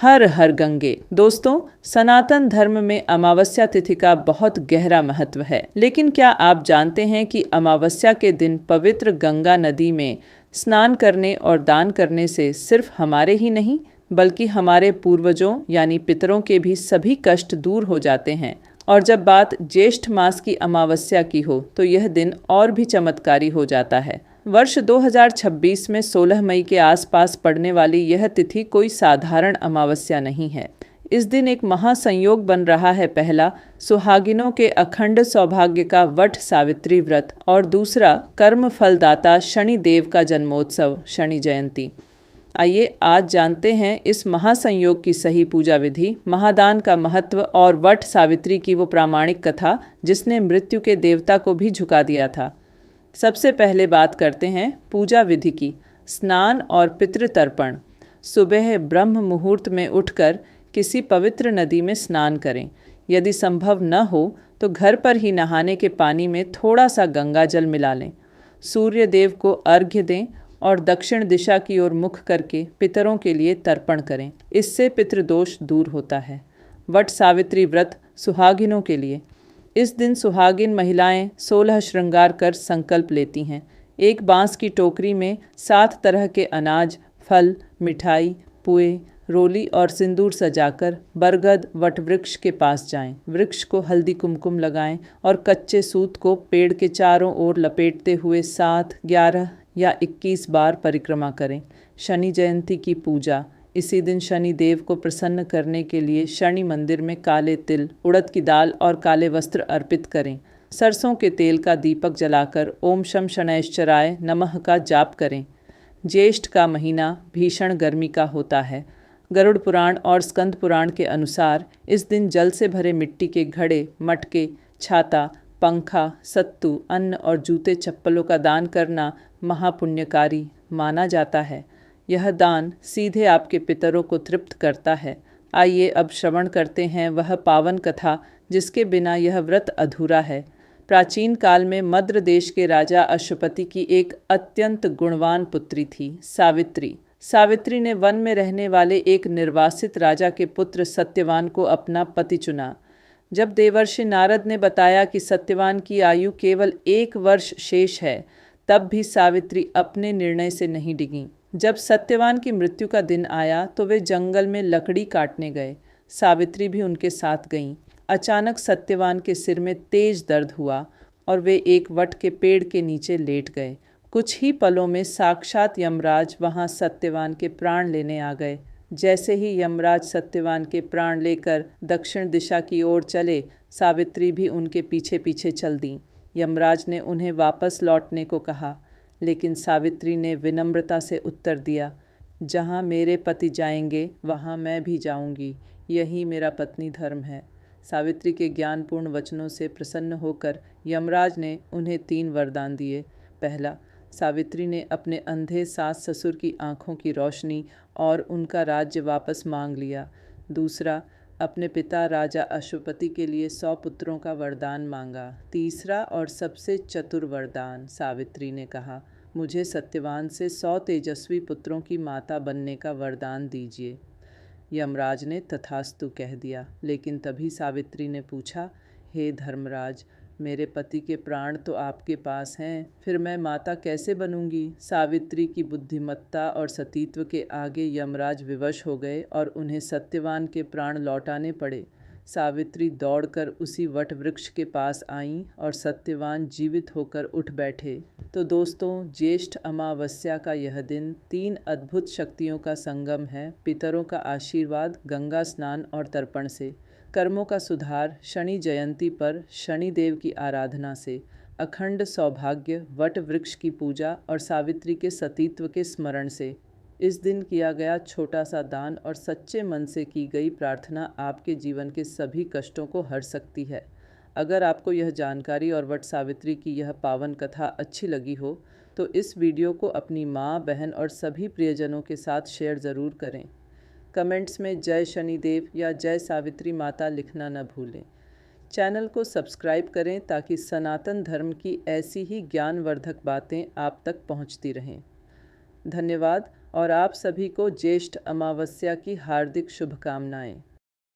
हर हर गंगे। दोस्तों, सनातन धर्म में अमावस्या तिथि का बहुत गहरा महत्व है। लेकिन क्या आप जानते हैं कि अमावस्या के दिन पवित्र गंगा नदी में स्नान करने और दान करने से सिर्फ हमारे ही नहीं बल्कि हमारे पूर्वजों यानी पितरों के भी सभी कष्ट दूर हो जाते हैं। और जब बात ज्येष्ठ मास की अमावस्या की हो तो यह दिन और भी चमत्कारी हो जाता है। वर्ष 2026 में 16 मई के आसपास पड़ने वाली यह तिथि कोई साधारण अमावस्या नहीं है। इस दिन एक महासंयोग बन रहा है। पहला, सुहागिनों के अखंड सौभाग्य का वट सावित्री व्रत और दूसरा, कर्म फलदाता शनि देव का जन्मोत्सव शनि जयंती। आइए आज जानते हैं इस महासंयोग की सही पूजा विधि, महादान का महत्व और वट सावित्री की वो प्रामाणिक कथा जिसने मृत्यु के देवता को भी झुका दिया था। सबसे पहले बात करते हैं पूजा विधि की। स्नान और पितृतर्पण। सुबह ब्रह्म मुहूर्त में उठकर किसी पवित्र नदी में स्नान करें। यदि संभव न हो तो घर पर ही नहाने के पानी में थोड़ा सा गंगा जल मिला लें। सूर्य देव को अर्घ्य दें और दक्षिण दिशा की ओर मुख करके पितरों के लिए तर्पण करें। इससे पितृदोष दूर होता है। वट सावित्री व्रत सुहागिनों के लिए। इस दिन सुहागिन महिलाएं 16 श्रृंगार कर संकल्प लेती हैं। एक बांस की टोकरी में 7 तरह के अनाज, फल, मिठाई, पुए, रोली और सिंदूर सजाकर बरगद वटवृक्ष के पास जाएं। वृक्ष को हल्दी कुमकुम लगाएं और कच्चे सूत को पेड़ के चारों ओर लपेटते हुए 7, 11 या 21 बार परिक्रमा करें। शनि जयंती की पूजा। इसी दिन शनि देव को प्रसन्न करने के लिए शनि मंदिर में काले तिल, उड़द की दाल और काले वस्त्र अर्पित करें। सरसों के तेल का दीपक जलाकर ओम शम शनैश्चराय नमः का जाप करें। ज्येष्ठ का महीना भीषण गर्मी का होता है। गरुड़ पुराण और स्कंद पुराण के अनुसार इस दिन जल से भरे मिट्टी के घड़े, मटके, छाता, पंखा, सत्तू, अन्न और जूते चप्पलों का दान करना महापुण्यकारी माना जाता है। यह दान सीधे आपके पितरों को तृप्त करता है। आइए अब श्रवण करते हैं वह पावन कथा जिसके बिना यह व्रत अधूरा है। प्राचीन काल में मद्र देश के राजा अश्वपति की एक अत्यंत गुणवान पुत्री थी, सावित्री। सावित्री ने वन में रहने वाले एक निर्वासित राजा के पुत्र सत्यवान को अपना पति चुना। जब देवर्षि नारद ने बताया कि सत्यवान की आयु केवल 1 वर्ष शेष है, तब भी सावित्री अपने निर्णय से नहीं डिगी। जब सत्यवान की मृत्यु का दिन आया तो वे जंगल में लकड़ी काटने गए। सावित्री भी उनके साथ गईं। अचानक सत्यवान के सिर में तेज दर्द हुआ और वे एक वट के पेड़ के नीचे लेट गए। कुछ ही पलों में साक्षात यमराज वहां सत्यवान के प्राण लेने आ गए। जैसे ही यमराज सत्यवान के प्राण लेकर दक्षिण दिशा की ओर चले, सावित्री भी उनके पीछे पीछे चल दी। यमराज ने उन्हें वापस लौटने को कहा, लेकिन सावित्री ने विनम्रता से उत्तर दिया, जहाँ मेरे पति जाएंगे वहाँ मैं भी जाऊंगी। यही मेरा पत्नी धर्म है। सावित्री के ज्ञानपूर्ण वचनों से प्रसन्न होकर यमराज ने उन्हें 3 वरदान दिए। पहला, सावित्री ने अपने अंधे सास ससुर की आंखों की रोशनी और उनका राज्य वापस मांग लिया। दूसरा, अपने पिता राजा अश्वपति के लिए 100 पुत्रों का वरदान मांगा। तीसरा और सबसे चतुर वरदान, सावित्री ने कहा, मुझे सत्यवान से 100 तेजस्वी पुत्रों की माता बनने का वरदान दीजिए। यमराज ने तथास्तु कह दिया, लेकिन तभी सावित्री ने पूछा, हे धर्मराज, मेरे पति के प्राण तो आपके पास हैं, फिर मैं माता कैसे बनूंगी? सावित्री की बुद्धिमत्ता और सतीत्व के आगे यमराज विवश हो गए और उन्हें सत्यवान के प्राण लौटाने पड़े। सावित्री दौड़कर उसी वट वृक्ष के पास आईं और सत्यवान जीवित होकर उठ बैठे। तो दोस्तों, ज्येष्ठ अमावस्या का यह दिन 3 अद्भुत शक्तियों का संगम है। पितरों का आशीर्वाद गंगा स्नान और तर्पण से, कर्मों का सुधार शनि जयंती पर शनि देव की आराधना से, अखंड सौभाग्य वट वृक्ष की पूजा और सावित्री के सतीत्व के स्मरण से। इस दिन किया गया छोटा सा दान और सच्चे मन से की गई प्रार्थना आपके जीवन के सभी कष्टों को हर सकती है। अगर आपको यह जानकारी और वट सावित्री की यह पावन कथा अच्छी लगी हो तो इस वीडियो को अपनी माँ, बहन और सभी प्रियजनों के साथ शेयर ज़रूर करें। कमेंट्स में जय शनिदेव या जय सावित्री माता लिखना न भूलें। चैनल को सब्सक्राइब करें ताकि सनातन धर्म की ऐसी ही ज्ञानवर्धक बातें आप तक पहुंचती रहें। धन्यवाद। और आप सभी को ज्येष्ठ अमावस्या की हार्दिक शुभकामनाएं।